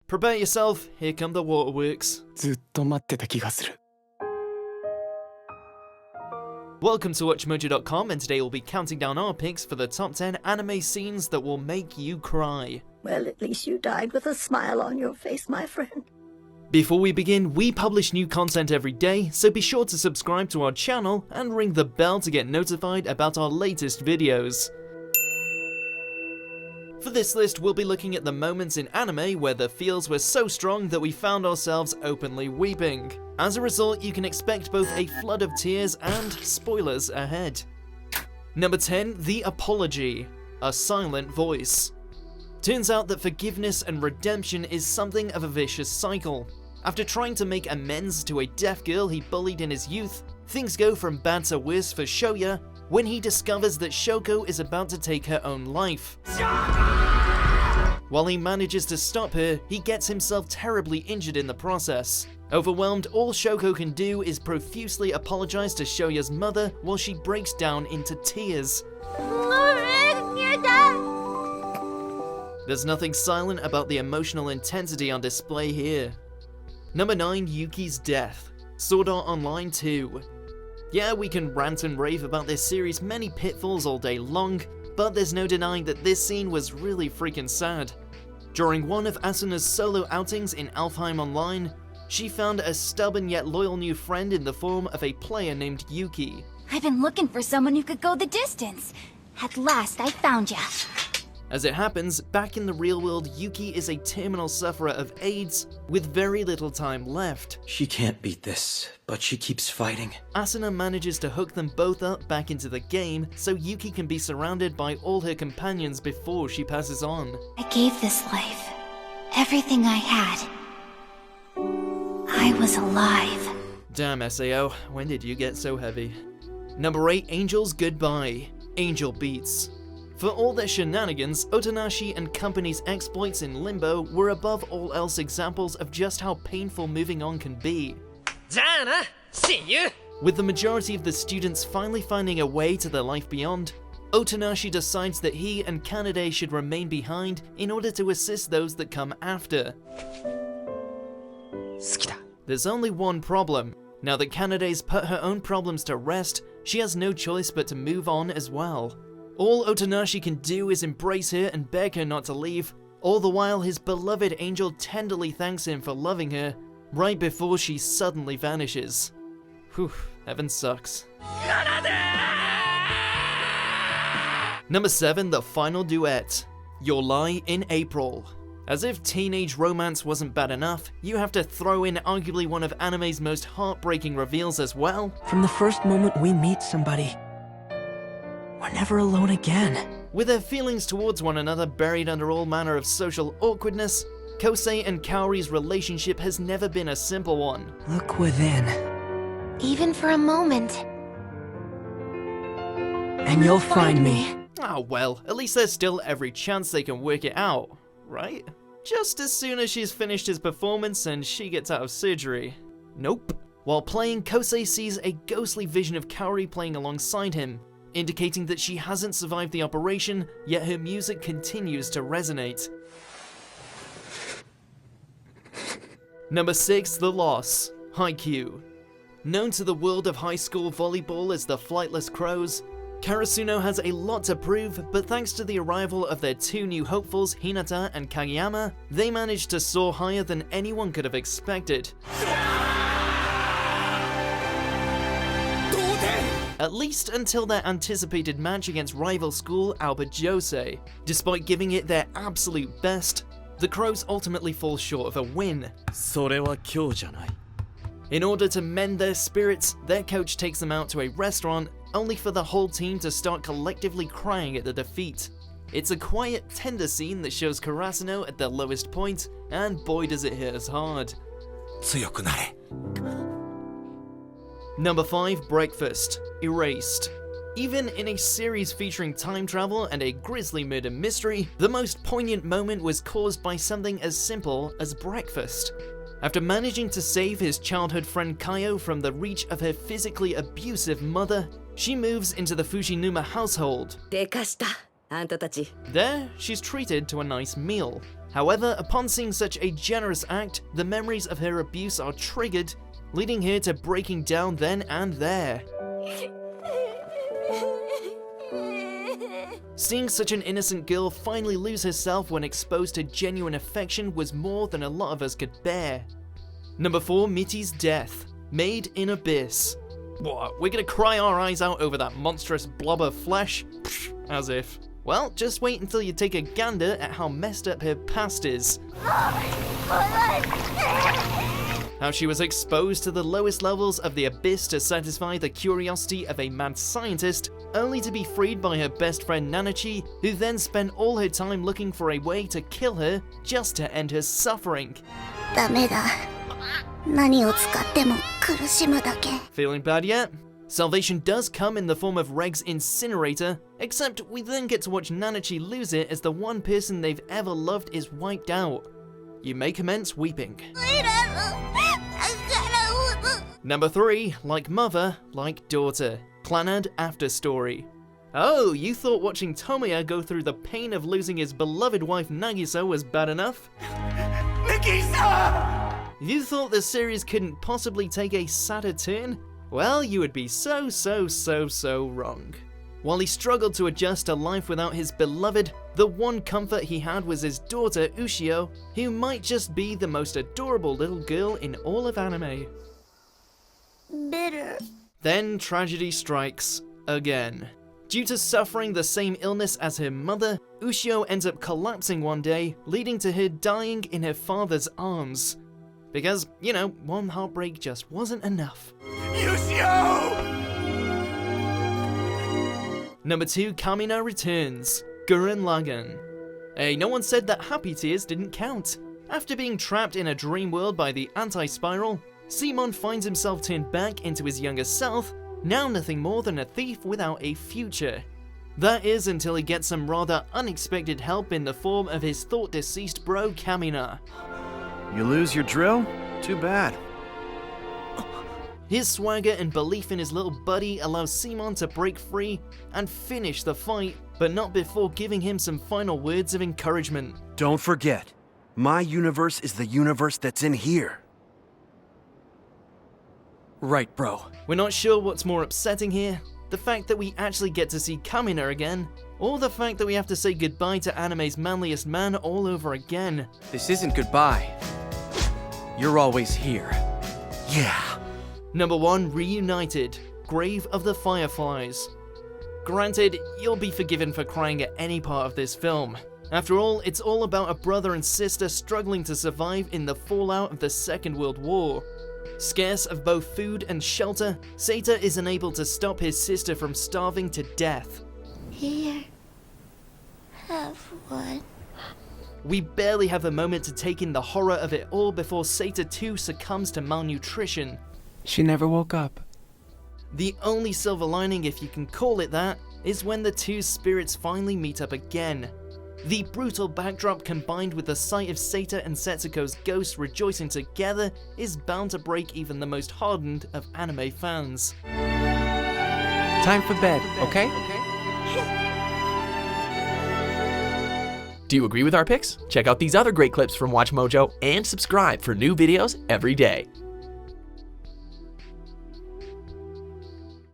Prepare yourself, here come the waterworks. ずっと待ってた気がする。 Welcome to WatchMojo.com, and today we'll be counting down our picks for the top 10 anime scenes that will make you cry. Well, at least you died with a smile on your face, my friend. Before we begin, we publish new content every day, so be sure to subscribe to our channel and ring the bell to get notified about our latest videos. For this list, we'll be looking at the moments in anime where the feels were so strong that we found ourselves openly weeping. As a result, you can expect both a flood of tears and spoilers ahead. Number 10, The Apology, a silent voice. Turns out that forgiveness and redemption is something of a vicious cycle. After trying to make amends to a deaf girl he bullied in his youth, things go from bad to worse for Shoya when he discovers that Shoko is about to take her own life. While he manages to stop her, he gets himself terribly injured in the process. Overwhelmed, all Shoko can do is profusely apologize to Shoya's mother while she breaks down into tears. There's nothing silent about the emotional intensity on display here. Number 9, Yuuki's death. Sword Art Online 2. Yeah, we can rant and rave about this series' many pitfalls all day long, but there's no denying that this scene was really freaking sad. During one of Asuna's solo outings in Alfheim Online, she found a stubborn yet loyal new friend in the form of a player named Yuuki. I've been looking for someone who could go the distance. At last, I found ya. As it happens, back in the real world, Yuuki is a terminal sufferer of AIDS with very little time left. She can't beat this, but she keeps fighting. Asuna manages to hook them both up back into the game so Yuuki can be surrounded by all her companions before she passes on. I gave this life everything I had. I was alive. Damn, SAO, when did you get so heavy? Number 8, Angel's Goodbye. Angel Beats. For all their shenanigans, Otonashi and company's exploits in Limbo were above all else examples of just how painful moving on can be. With the majority of the students finally finding a way to their life beyond, Otonashi decides that he and Clannad should remain behind in order to assist those that come after. There's only one problem. Now that Clannad's put her own problems to rest, she has no choice but to move on as well. All Otonashi can do is embrace her and beg her not to leave, all the while his beloved angel tenderly thanks him for loving her, right before she suddenly vanishes. Whew, heaven sucks. Number 7, The Final Duet. Your Lie in April. As if teenage romance wasn't bad enough, you have to throw in arguably one of anime's most heartbreaking reveals as well. From the first moment we meet somebody, we're never alone again. With their feelings towards one another buried under all manner of social awkwardness, Kosei and Kaori's relationship has never been a simple one. Look within. Even for a moment. And you'll find me. Ah, well, at least there's still every chance they can work it out, right? Just as soon as she's finished his performance and she gets out of surgery. Nope. While playing, Kosei sees a ghostly vision of Kaori playing alongside him, indicating that she hasn't survived the operation, yet her music continues to resonate. Number 6, The Loss. Haikyuu. Known to the world of high school volleyball as the Flightless Crows, Karasuno has a lot to prove, but thanks to the arrival of their two new hopefuls, Hinata and Kageyama, they managed to soar higher than anyone could have expected. At least until their anticipated match against rival school Albert Jose. Despite giving it their absolute best, the Crows ultimately fall short of a win. それは今日じゃない。 In order to mend their spirits, their coach takes them out to a restaurant, only for the whole team to start collectively crying at the defeat. It's a quiet, tender scene that shows Karasuno at their lowest point, and boy does it hit us hard. 強くなれ。 Number 5, Breakfast. Erased. Even in a series featuring time travel and a grisly murder mystery, the most poignant moment was caused by something as simple as breakfast. After managing to save his childhood friend Kaio from the reach of her physically abusive mother, she moves into the Fujinuma household. There, she's treated to a nice meal. However, upon seeing such a generous act, the memories of her abuse are triggered, leading her to breaking down then and there. Seeing such an innocent girl finally lose herself when exposed to genuine affection was more than a lot of us could bear. Number 4, Mitty's death. Made in Abyss. What, we're gonna cry our eyes out over that monstrous blob of flesh? Psh, as if. Well, just wait until you take a gander at how messed up her past is. How she was exposed to the lowest levels of the Abyss to satisfy the curiosity of a mad scientist, only to be freed by her best friend Nanachi, who then spent all her time looking for a way to kill her just to end her suffering. ダメだ。何を使っても苦しむだけ。 Feeling bad yet? Salvation does come in the form of Reg's incinerator, except we then get to watch Nanachi lose it as the one person they've ever loved is wiped out. You may commence weeping. Number 3, like mother, like daughter. Clannad after story. Oh, you thought watching Tomoya go through the pain of losing his beloved wife Nagisa was bad enough? Nagisa! You thought the series couldn't possibly take a sadder turn? Well, you would be so wrong. While he struggled to adjust to life without his beloved, the one comfort he had was his daughter Ushio, who might just be the most adorable little girl in all of anime. Bitter. Then tragedy strikes again. Due to suffering the same illness as her mother, Ushio ends up collapsing one day, leading to her dying in her father's arms. Because, you know, one heartbreak just wasn't enough. Ushio! Number 2, Kamina returns. Gurren lagann. Hey, no one said that happy tears didn't count. After being trapped in a dream world by the anti-spiral, Simon finds himself turned back into his younger self, now nothing more than a thief without a future. That is until he gets some rather unexpected help in the form of his thought-deceased bro Kamina. You lose your drill? Too bad. His swagger and belief in his little buddy allows Simon to break free and finish the fight, but not before giving him some final words of encouragement. Don't forget, my universe is the universe that's in here. Right, bro. We're not sure what's more upsetting here, the fact that we actually get to see Kamina again, or the fact that we have to say goodbye to anime's manliest man all over again. This isn't goodbye. You're always here. Yeah. Number 1, Reunited, Grave of the Fireflies. Granted, you'll be forgiven for crying at any part of this film. After all, it's all about a brother and sister struggling to survive in the fallout of the Second World War. Scarce of both food and shelter, Seita is unable to stop his sister from starving to death. Here. Have one. We barely have a moment to take in the horror of it all before Seita too succumbs to malnutrition. She never woke up. The only silver lining, if you can call it that, is when the two spirits finally meet up again. The brutal backdrop combined with the sight of Seita and Setsuko's ghosts rejoicing together is bound to break even the most hardened of anime fans. Time for bed, okay? Do you agree with our picks? Check out these other great clips from WatchMojo and subscribe for new videos every day.